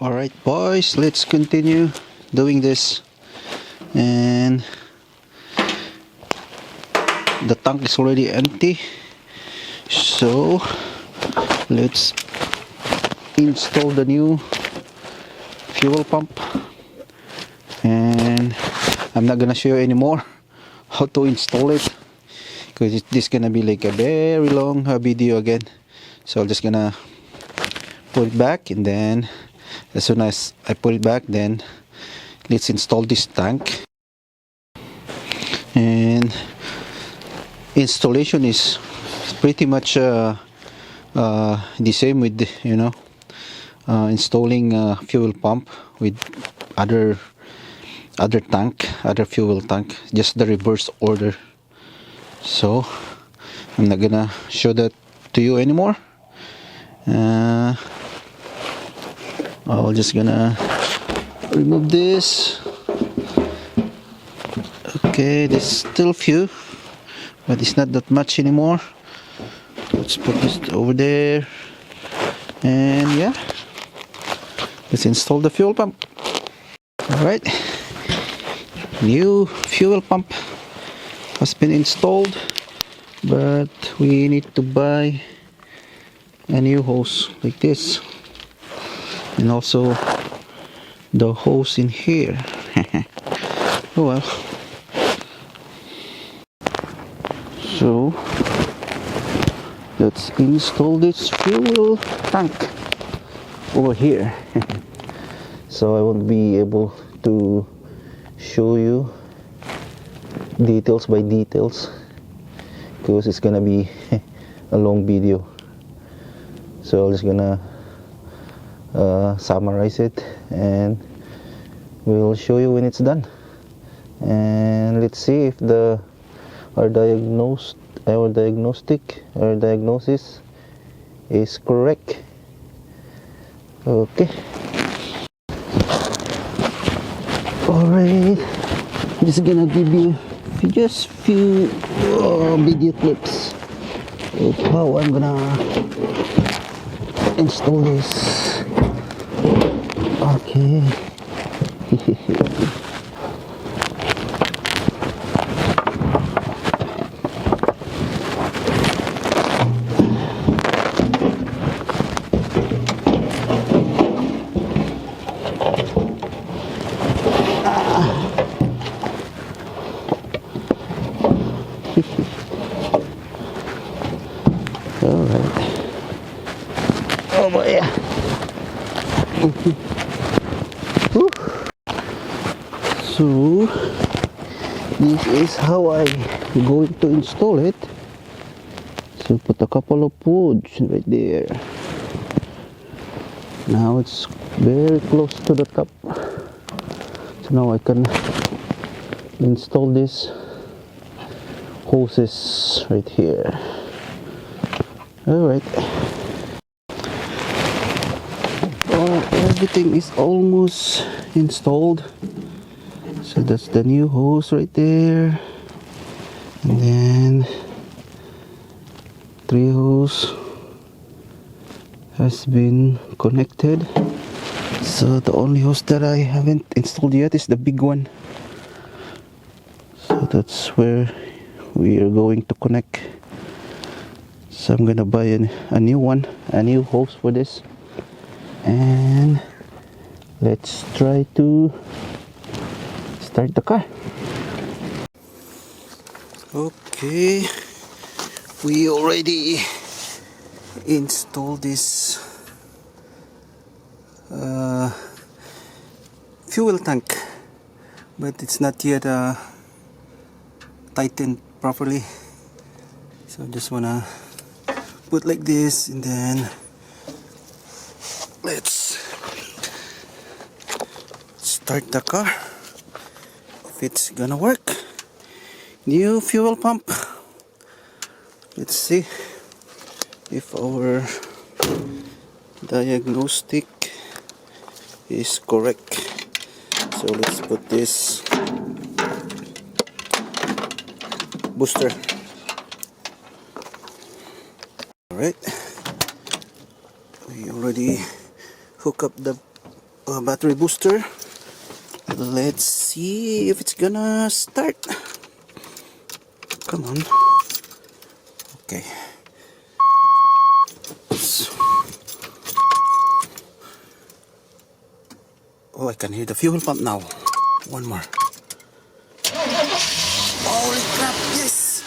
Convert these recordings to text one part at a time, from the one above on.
Alright boys, let's continue doing this. And the tank is already empty, so let's install the new fuel pump. And I'm not gonna show you anymore how to install it, because this is gonna be like a very long video again. So I'm just gonna put it back, and then as soon as I put it back, then let's install this tank. And installation is pretty much the same with installing a fuel pump with other fuel tank, just the reverse order. So I'm not gonna show that to you anymore. I'm just gonna remove this. Okay, there's still few, but it's not that much anymore. Let's put this over there, and yeah, let's install the fuel pump. Alright, new fuel pump has been installed, but we need to buy a new hose like this, and also the hose in here. Oh well. So let's install this fuel tank over here. So I won't be able to show you details by details, because it's gonna be a long video. So I'm just gonna summarize it, and we'll show you when it's done. And let's see if our diagnosis is correct. Okay. Alright, I'm just gonna give you just few video clips of how I'm gonna install this. Okay. Alright. Oh boy. So this is how I'm going to install it. So put a couple of woods right there. Now it's very close to the top. So now I can install this hoses right here. Alright. Everything is almost installed. So that's the new hose right there. And then 3 hose has been connected. So the only hose that I haven't installed yet is the big one. So that's where we are going to connect. So I'm gonna buy a new one, a new hose for this, and let's try to start the car. Okay, we already installed this fuel tank, but it's not yet tightened properly. So I just wanna put like this, and then let's start the car, if it's gonna work. New fuel pump. Let's see if our diagnostic is correct. So let's put this booster. Alright, we already hook up the battery booster. Let's see if it's gonna start. Come on. Okay. Oops. Oh, I can hear the fuel pump now. One more. Holy crap, yes!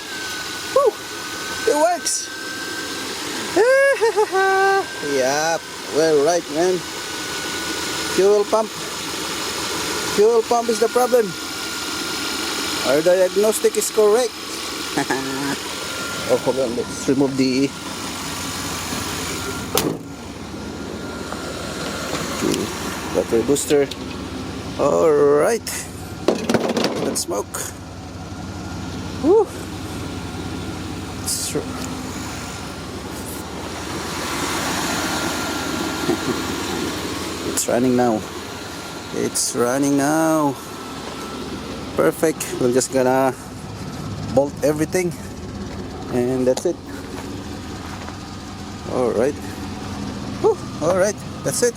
Woo! It works! Yep, well, right, man. Fuel pump. Fuel pump is the problem. Our diagnostic is correct. Oh, hold on, let's remove the battery booster. Alright, let's smoke. Woo. It's running now. It's running now. Perfect. We're just gonna bolt everything and that's it. Alright. Alright, that's it.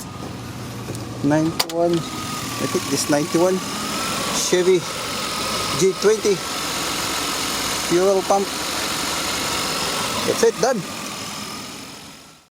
91, I think this 91 Chevy G20 fuel pump. That's it, done.